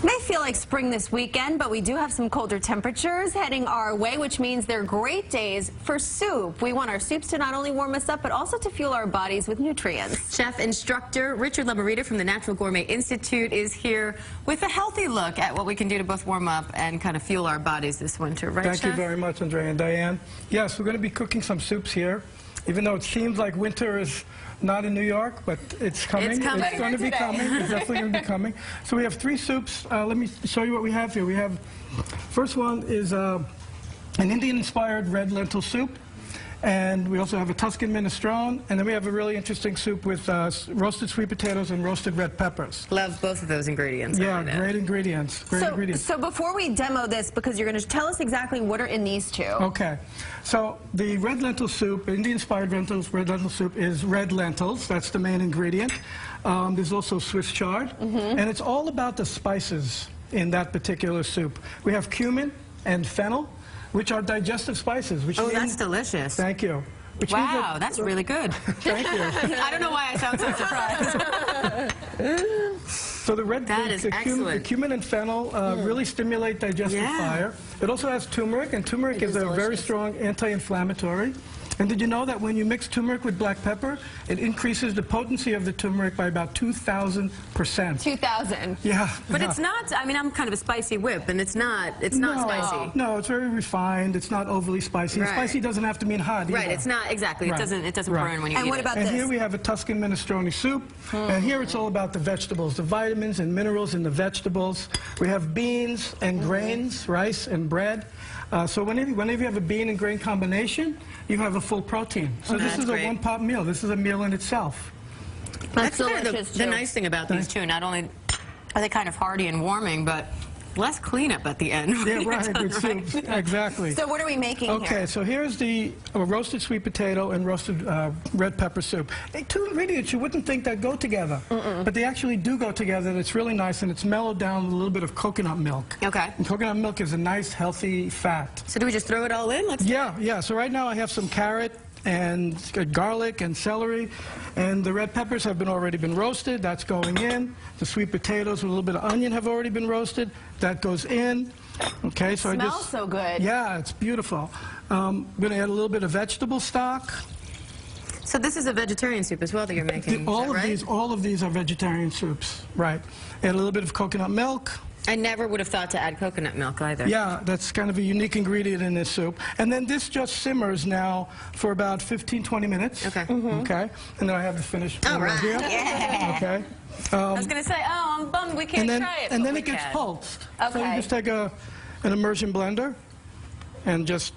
May feel like spring this weekend, but we do have some colder temperatures heading our way, which means they're great days for soup. We want our soups to not only warm us up, but also to fuel our bodies with nutrients. Chef instructor Richard Lamarita from the Natural Gourmet Institute is here with a healthy look at what we can do to both warm up and kind of fuel our bodies this winter, right, Thank Chef? you very much, Andrea and Diane. Yes, we're going to be cooking some soups here, even though it seems like winter is not in New York, but it's coming. It's coming. It's going to be coming. It's definitely going to be coming. So we have 3 soups. Let me show you what we have here. We have, first one is an Indian-inspired red lentil soup. And we also have a Tuscan minestrone, and then we have a really interesting soup with roasted sweet potatoes and roasted red peppers. Love both of those ingredients. Yeah, great ingredients. So before we demo this, because you're going to tell us exactly what are in these two. Okay. So the red lentil soup, Indian-inspired red lentil soup, is red lentils. That's the main ingredient. There's also Swiss chard, and it's all about the spices in that particular soup. We have cumin and fennel, which are digestive spices. Oh, that's delicious. Thank you. Wow, that's really good. Thank you. I don't know why I sound so surprised. So the cumin and fennel really stimulate digestive fire. It also has turmeric, and turmeric is a very strong anti-inflammatory. And did you know that when you mix turmeric with black pepper, it increases the potency of the turmeric by about 2,000%? 2,000. Yeah. But it's not, I mean, I'm kind of a spicy whip, and it's not spicy. No, it's very refined. It's not overly spicy. Right. Spicy doesn't have to mean hot either. Right, it's not, exactly. Right. It doesn't burn when you eat it. And what about this? And here we have a Tuscan minestrone soup. And here it's all about the vegetables, the vitamins and minerals in the vegetables. We have beans and grains, rice and bread. So whenever you have a bean and grain combination, you have a full protein. So this is a one-pot meal. This is a meal in itself. That's delicious, the nice thing about these two. Not only are they kind of hearty and warming, but less cleanup at the end. Yeah, right. Good soups. Exactly. So what are we making here? Okay, so here's the roasted sweet potato and roasted red pepper soup. 2 ingredients you wouldn't think that go together, but they actually do go together, and it's really nice, and it's mellowed down with a little bit of coconut milk. Okay. And coconut milk is a nice, healthy fat. So do we just throw it all in? Yeah. So right now I have some carrot and garlic and celery, and the red peppers have already been roasted. That's going in. The sweet potatoes with a little bit of onion have already been roasted. That goes in. Okay, so it smells so good. Yeah, it's beautiful. I'm going to add a little bit of vegetable stock. So this is a vegetarian soup as well that you're making. All of these are vegetarian soups, right? Add a little bit of coconut milk. I never would have thought to add coconut milk either. Yeah, that's kind of a unique ingredient in this soup. And then this just simmers now for about 15-20 minutes. Okay. Okay. And then I have the finished one right here. Yeah. Okay. I was going to say, oh, I'm bummed we can't try it. And then it gets pulsed. Okay. So you just take an immersion blender and just,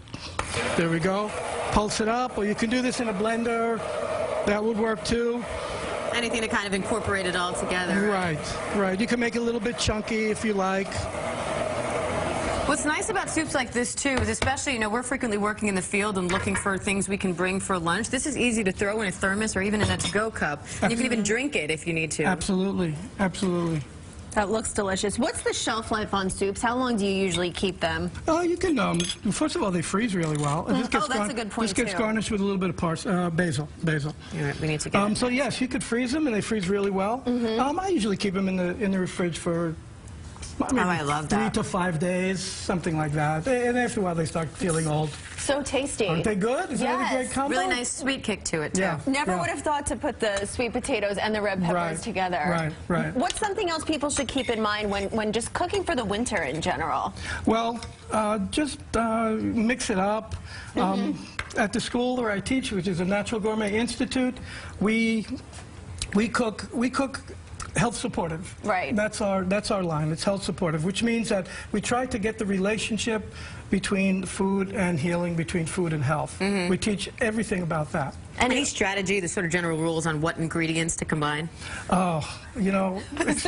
there we go, pulse it up. Or you can do this in a blender. That would work too. Anything to kind of incorporate it all together. Right. You can make it a little bit chunky if you like. What's nice about soups like this, too, is especially, we're frequently working in the field and looking for things we can bring for lunch. This is easy to throw in a thermos or even in a to-go cup. And you can even drink it if you need to. Absolutely. That looks delicious. What's the shelf life on soups? How long do you usually keep them? You can, first of all, they freeze really well. That's a good point, This gets garnished with a little bit of basil. All right, we need to get so yes, you could freeze them, and they freeze really well. I usually keep them in the fridge for I love that. 3 to 5 days, something like that. And after a while, they start feeling old. So tasty. Aren't they good? Is that a great combo? Really nice sweet kick to it, too. Yeah. Never would have thought to put the sweet potatoes and the red peppers together. Right. What's something else people should keep in mind when just cooking for the winter in general? Well, just mix it up. At the school where I teach, which is the Natural Gourmet Institute, we cook health supportive. Right. That's our line. It's health supportive, which means that we try to get the relationship between food and healing, between food and health. We teach everything about that. Any strategy, the sort of general rules on what ingredients to combine? Oh, so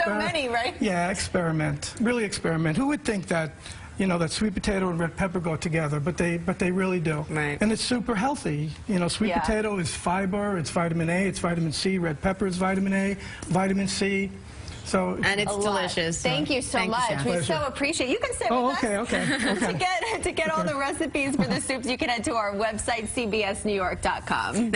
many, right? Yeah, experiment. Really experiment. Who would think that that sweet potato and red pepper go together, but they really do. Right. And it's super healthy. Sweet potato is fiber, it's vitamin A, it's vitamin C. Red pepper is vitamin A, vitamin C. So and it's delicious. Thank you so much. We so appreciate you can sit with us. To get all the recipes for the soups, you can head to our website, cbsnewyork.com.